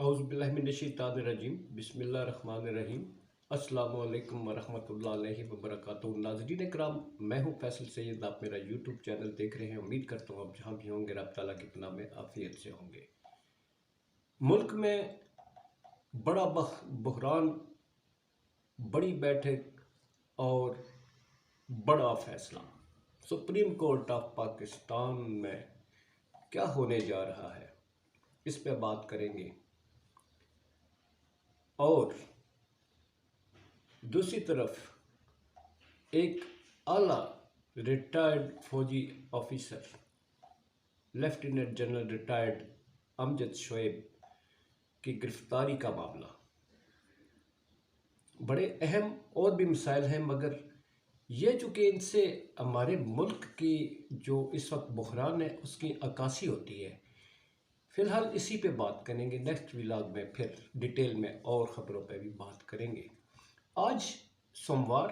औज़ुबिल्लाहिमिनश्शैतानिर्रजीम बिस्मिल्लाहिर्रहमानिर्रहीम अस्सलामु अलैकुम वरहमतुल्लाहि वबरकातुहू। नाज़रीन कराम, मैं हूँ फैसल सैयद। आप मेरा यूट्यूब चैनल देख रहे हैं। उम्मीद करता हूँ आप जहाँ भी होंगे रब ताला की पनाह में आफियत से होंगे। मुल्क में बड़ा बहरान, बड़ी बैठक और बड़ा फैसला। सुप्रीम कोर्ट ऑफ पाकिस्तान में क्या होने जा रहा है, इस पे बात करेंगे। और दूसरी तरफ एक आला रिटायर्ड फौजी officer lieutenant general retired Amjad Shoaib की गिरफ्तारी का मामला। बड़े अहम और भी मसाइल हैं, मगर ये चूँकि इनसे हमारे मुल्क की जो इस वक्त बहरान है उसकी अक्कासी होती है। फ़िलहाल इसी पे बात करेंगे। नेक्स्ट व्लॉग में फिर डिटेल में और ख़बरों पे भी बात करेंगे। आज सोमवार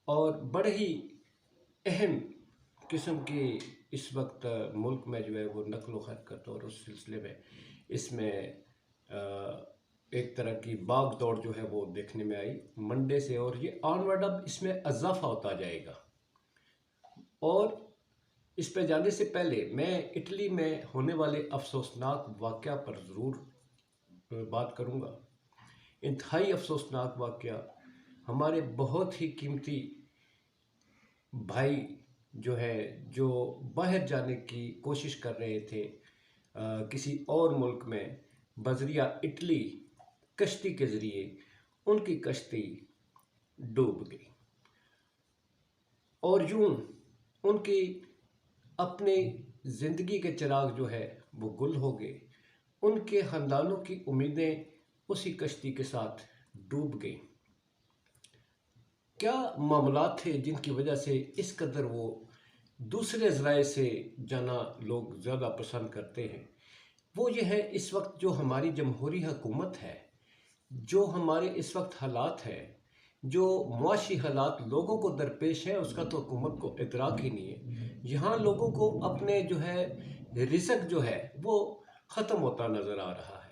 और बड़े ही अहम किस्म की इस वक्त मुल्क में जो है वो नक़्ल हरकत और उस सिलसिले में इसमें एक तरह की भाग दौड़ जो है वो देखने में आई मंडे से, और ये ऑनवर्ड अब इसमें इजाफा होता जाएगा। और इस पे जाने से पहले मैं इटली में होने वाले अफसोसनाक वाक़या पर ज़रूर बात करूँगा। इंतहाई अफसोसनाक वाक़या, हमारे बहुत ही कीमती भाई जो है, जो बाहर जाने की कोशिश कर रहे थे किसी और मुल्क में बजरिया इटली कश्ती के ज़रिए, उनकी कश्ती डूब गई और यूं उनकी अपनी ज़िंदगी के चिराग जो है वो गुल हो गए। उनके ख़ानदानों की उम्मीदें उसी कश्ती के साथ डूब गई। क्या मामलात थे जिनकी वजह से इस कदर वो दूसरे ज़राए से जाना लोग ज़्यादा पसंद करते हैं? वो ये है, इस वक्त जो हमारी जमहूरी हुकूमत है, जो हमारे इस वक्त हालात है, जो मुआशी हालात लोगों को दरपेश है, उसका तो हुकूमत को इदराक ही नहीं है। यहाँ लोगों को अपने जो है रिज़्क़ जो है वो ख़त्म होता नज़र आ रहा है।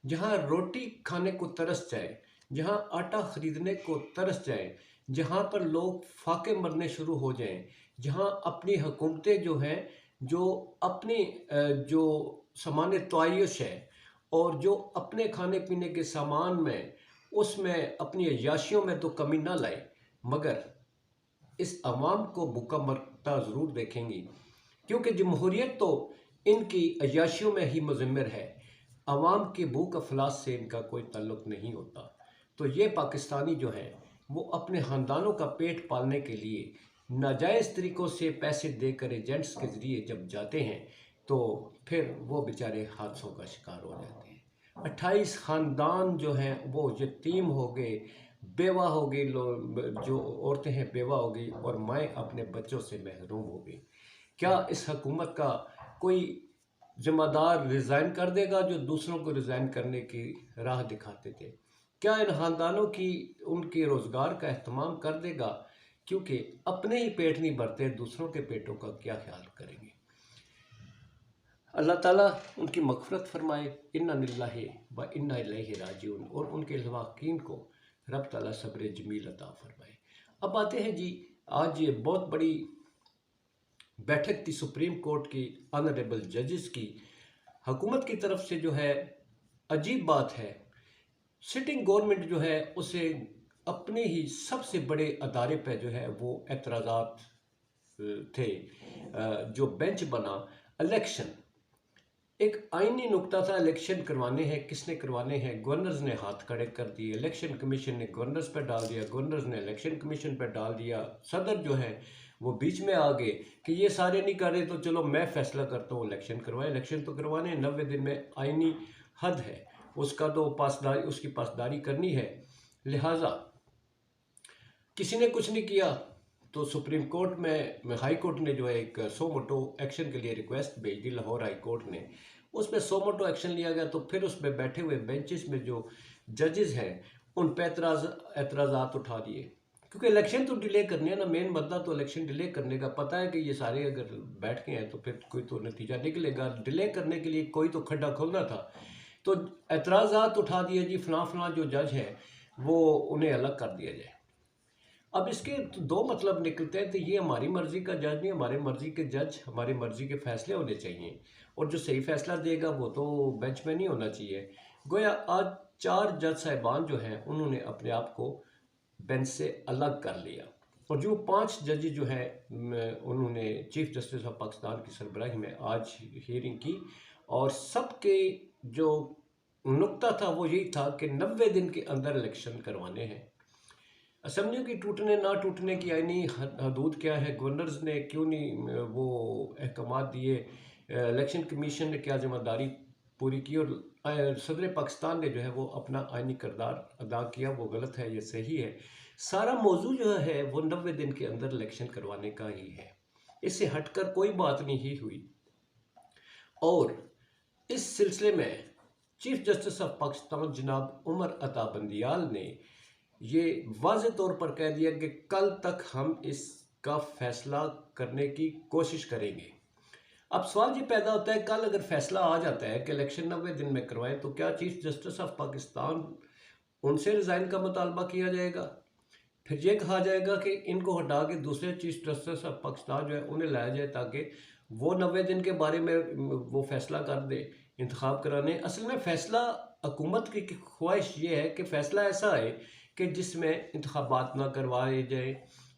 जहाँ रोटी खाने को तरस जाए, जहाँ आटा ख़रीदने को तरस जाए, जहाँ पर लोग फाके मरने शुरू हो जाएं, जहाँ अपनी हुकूमतें जो हैं, जो अपनी जो सामान तआयुश है और जो अपने खाने पीने के सामान में उसमें अपनी अय्याशियों में तो कमी ना लाए, मगर इस अवाम को भूखा मरता ज़रूर देखेंगी, क्योंकि जमहूरियत तो इनकी अय्याशियों में ही मुज़म्मिर है। अवाम के भूख अफलास से इनका कोई ताल्लुक़ नहीं होता। तो ये पाकिस्तानी जो है वो अपने ख़ानदानों का पेट पालने के लिए नाजायज़ तरीक़ों से पैसे देकर एजेंट्स के ज़रिए जब जाते हैं तो फिर वो बेचारे हादसों का शिकार हो जाते हैं। 28 ख़ानदान जो हैं वो यतीम हो गए, बेवा हो गई, जो औरतें हैं बेवा हो गई और माएँ अपने बच्चों से महरूम हो गई। क्या इस हुकूमत का कोई ज़िम्मेदार रिज़ाइन कर देगा जो दूसरों को रिज़ाइन करने की राह दिखाते थे? क्या इन ख़ानदानों की उनके रोज़गार का एहतमाम कर देगा? क्योंकि अपने ही पेट नहीं भरते, दूसरों के पेटों का क्या ख्याल करेंगे? अल्लाह ताला उनकी मग़फ़िरत फ़रमाए। इन्ना लिल्लाहि व इन्ना इलैहि राजिऊन। और उनके लवाकीन को रब ताला सब्र जमील अता फ़रमाए। अब आते हैं जी, आज ये बहुत बड़ी बैठक थी सुप्रीम कोर्ट की ऑनरेबल जजेस की। हुकूमत की तरफ से जो है, अजीब बात है, सिटिंग गवर्नमेंट जो है उसे अपने ही सबसे बड़े अदारे पे जो है वो एतराज़ात थे। जो बेंच बना, इलेक्शन एक आईनी नुक्ता था। इलेक्शन करवाने हैं, किसने करवाने हैं? गवर्नर्स ने हाथ खड़े कर दिए, इलेक्शन कमीशन ने गवर्नर्स पे डाल दिया, गवर्नर्स ने इलेक्शन कमीशन पे डाल दिया। सदर जो है वो बीच में आ गए कि ये सारे नहीं कर रहे तो चलो मैं फैसला करता हूँ, इलेक्शन करवाएं। इलेक्शन तो करवाने 90 दिन में आईनी हद है, उसका तो पासदारी, उसकी पासदारी करनी है। लिहाजा किसी ने कुछ नहीं किया तो सुप्रीम कोर्ट में हाई कोर्ट ने जो है एक सो मोटो एक्शन के लिए रिक्वेस्ट भेज दी। लाहौर हाई कोर्ट ने उसमें सो मोटो एक्शन लिया गया। तो फिर उसमें बैठे हुए बेंचेस में जो जजेस हैं उन पर एतराज़ात उठा दिए, क्योंकि इलेक्शन तो डिले करने है ना। मेन मुद्दा तो इलेक्शन डिले करने का। पता है कि ये सारे अगर बैठ के हैं तो फिर कोई तो नतीजा निकलेगा। डिले करने के लिए कोई तो खड्डा खोलना था। तो एतराज़ात उठा दिए जी, फलां फलां जो जज हैं वो उन्हें अलग कर दिया जाए। अब इसके तो दो मतलब निकलते हैं, तो ये हमारी मर्जी का जज नहीं, हमारे मर्जी के जज, हमारी मर्जी के फैसले होने चाहिए, और जो सही फैसला देगा वो तो बेंच में नहीं होना चाहिए। गोया आज 4 जज साहिबान जो हैं उन्होंने अपने आप को बेंच से अलग कर लिया, और जो 5 जज जो हैं उन्होंने चीफ जस्टिस ऑफ पाकिस्तान की सरबराही में आज हियरिंग की, और सबके जो नुक्ता था वो यही था कि 90 दिन के अंदर इलेक्शन करवाने हैं। असेंबलियों की टूटने ना टूटने की आईनी हदूद क्या है, गवर्नर्स ने क्यों नहीं वो अहकाम दिए, इलेक्शन कमीशन ने क्या जिम्मेदारी पूरी की, और सदर पाकिस्तान ने जो है वो अपना आईनी किरदार अदा किया, वो गलत है, ये सही है। सारा मौजू जो है वो 90 दिन के अंदर इलेक्शन करवाने का ही है, इससे हटकर कोई बात नहीं ही हुई। और इस सिलसिले में चीफ जस्टिस ऑफ पाकिस्तान जनाब उमर अता बंदियाल ने ये वाज़े तौर पर कह दिया कि कल तक हम इसका फैसला करने की कोशिश करेंगे। अब सवाल ये पैदा होता है, कल अगर फैसला आ जाता है कि इलेक्शन 90 दिन में करवाएं, तो क्या चीफ जस्टिस ऑफ पाकिस्तान उनसे रिज़ाइन का मुतालबा किया जाएगा? फिर ये कहा जाएगा कि इनको हटा के दूसरे चीफ जस्टिस ऑफ पाकिस्तान जो है उन्हें लाया जाए, ताकि वो 90 दिन के बारे में वो फैसला कर दे इंतखाब कराने। असल में फ़ैसला हुकूमत की ख्वाहिश ये है कि फ़ैसला ऐसा है कि जिसमें इंतखाबात ना करवाए जाए,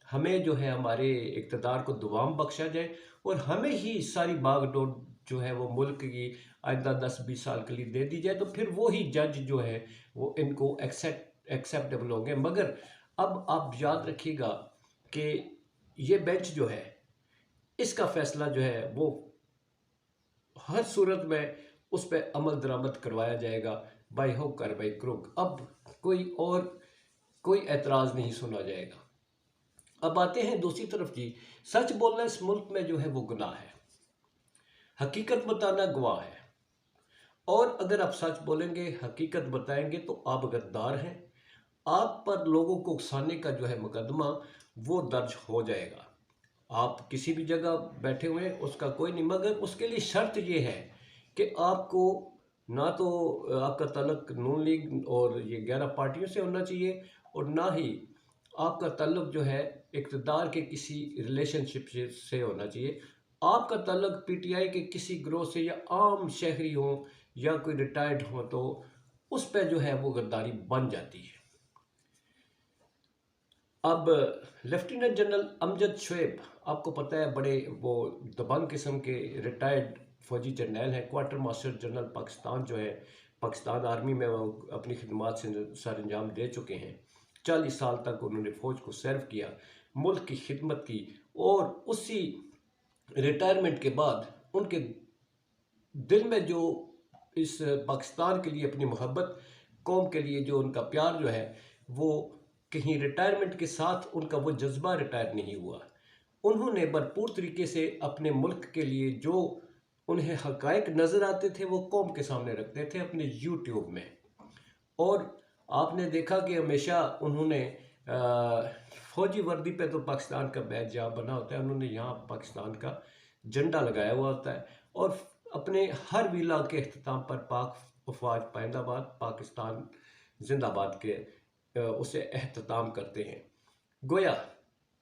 हमें जो है हमारे इक़्तिदार को दुआम बख्शा जाए, और हमें ही सारी बागडोर जो है वो मुल्क की आइंदा 10-20 साल के लिए दे दी जाए, तो फिर वो ही जज जो है वो इनको एक्सेप्टेबल होंगे। मगर अब आप याद रखिएगा कि ये बेंच जो है इसका फैसला जो है वो हर सूरत में उस पर अमल दरामद करवाया जाएगा, बाई हुक और बाई क्रुक। अब कोई एतराज़ नहीं सुना जाएगा। अब आते हैं दूसरी तरफ जी, सच बोलना इस मुल्क में जो है वो गुनाह है, हकीकत बताना गवाह है, और अगर आप सच बोलेंगे, हकीकत बताएंगे, तो आप गद्दार हैं। आप पर लोगों को उकसाने का जो है मुकदमा वो दर्ज हो जाएगा। आप किसी भी जगह बैठे हुए हैं उसका कोई नहीं, मगर उसके लिए शर्त ये है कि आपको ना तो आपका ताल्लुक नून लीग और ये 11 पार्टियों से होना चाहिए, और ना ही आपका ताल्लुक जो है इक़्तिदार के किसी रिलेशनशिप से होना चाहिए। आपका ताल्लुक पीटीआई के किसी ग्रोह से या आम शहरी हो या कोई रिटायर्ड हो, तो उस पर जो है वो गद्दारी बन जाती है। अब लेफ्टिनेंट जनरल अमजद शोएब, आपको पता है, बड़े वो दबंग किस्म के रिटायर्ड फौजी जर्नैल हैं, क्वार्टर मास्टर जनरल पाकिस्तान जो है, पाकिस्तान आर्मी में वो अपनी खिदमत से सर अंजाम दे चुके हैं। 40 साल तक उन्होंने फ़ौज को सर्व किया, मुल्क की खिदमत की, और उसी रिटायरमेंट के बाद उनके दिल में जो इस पाकिस्तान के लिए अपनी मोहब्बत, कौम के लिए जो उनका प्यार जो है, वो कहीं रिटायरमेंट के साथ उनका वो जज्बा रिटायर नहीं हुआ। उन्होंने भरपूर तरीके से अपने मुल्क के लिए जो उन्हें हकायक नज़र आते थे वो कौम के सामने रखते थे अपने यूट्यूब में। और आपने देखा कि हमेशा उन्होंने फौजी वर्दी पे तो पाकिस्तान का बैज जहाँ बना होता है, उन्होंने यहाँ पाकिस्तान का झंडा लगाया हुआ होता है, और अपने हर विला के अख्ताम पर पाक अफवाज पाइंदाबाद पाकिस्तान जिंदाबाद के उसे एहतमाम करते हैं। गोया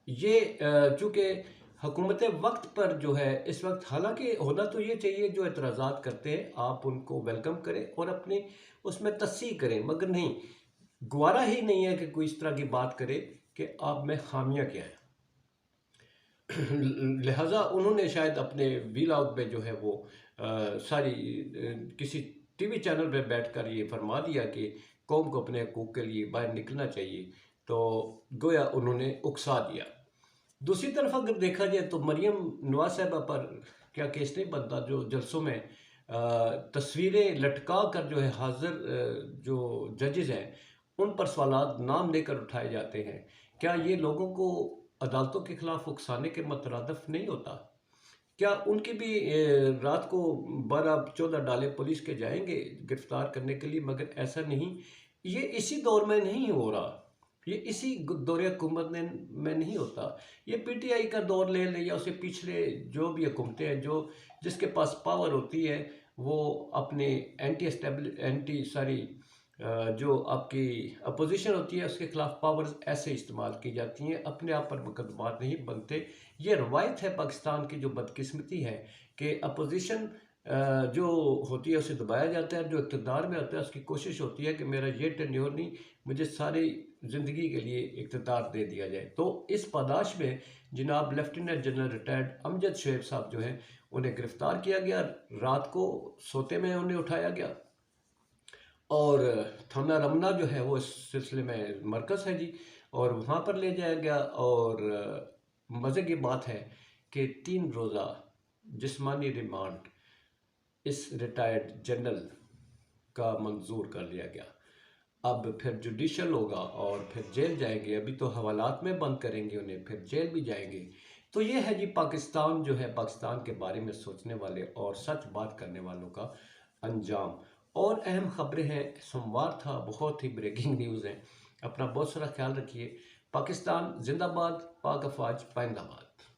ये चूँकि हुकूमत वक्त पर जो है इस वक्त, हालांकि होना तो ये चाहिए जो एतराज़ात करते हैं आप उनको वेलकम करें और अपने उसमें तस्सीह करें, मगर नहीं, गवारा ही नहीं है कि कोई इस तरह की बात करे कि आप में खामियां क्या हैं। लिहाजा उन्होंने शायद अपने वीलॉग पे जो है वो किसी टीवी चैनल पे बैठकर ये फरमा दिया कि कौम को अपने हकूक़ के लिए बाहर निकलना चाहिए, तो गोया उन्होंने उकसा दिया। दूसरी तरफ अगर देखा जाए तो मरियम नवाज साहिबा पर क्या केस नहीं बनता, जो जलसों में तस्वीरें लटका कर जो है हाजिर जो जजेज हैं उन पर सवालात नाम लेकर उठाए जाते हैं। क्या ये लोगों को अदालतों के खिलाफ उकसाने के मतरादफ नहीं होता? क्या उनकी भी रात को 12-14 डाले पुलिस के जाएंगे गिरफ्तार करने के लिए? मगर ऐसा नहीं, ये इसी दौर में नहीं हो रहा, ये इसी दौर हुकूमत में नहीं होता। ये पीटीआई का दौर ले या उसे पिछले जो भी हुकूमतें हैं जो जिसके पास पावर होती है, वो अपने जो आपकी अपोजिशन होती है उसके खिलाफ पावर्स ऐसे इस्तेमाल की जाती हैं, अपने आप पर मुकदमात नहीं बनते। ये रवायत है पाकिस्तान की, जो बदकिस्मती है कि अपोजिशन जो होती है उसे दबाया जाता है, जो इक़्तिदार में होता है उसकी कोशिश होती है कि मेरा ये टेन्योर नहीं, मुझे सारी ज़िंदगी के लिए इक़्तिदार दे दिया जाए। तो इस पादाश में जनाब lieutenant general retired Amjad Shoaib साहब जो हैं, उन्हें गिरफ़्तार किया गया। रात को सोते में उन्हें उठाया गया और थाना रमना जो है वो इस सिलसिले में मरकज़ है जी, और वहाँ पर ले जाया गया। और मज़े की बात है कि 3 रोज़ा जिस्मानी रिमांड इस रिटायर्ड जनरल का मंजूर कर लिया गया। अब फिर जुडिशल होगा और फिर जेल जाएंगे। अभी तो हवालात में बंद करेंगे उन्हें, फिर जेल भी जाएंगे। तो ये है जी पाकिस्तान जो है, पाकिस्तान के बारे में सोचने वाले और सच बात करने वालों का अंजाम। और अहम खबरें हैं, सोमवार था, बहुत ही ब्रेकिंग न्यूज़ है। अपना बहुत सारा ख्याल रखिए। पाकिस्तान जिंदाबाद, पाक अफवाज पाइंदाबाद।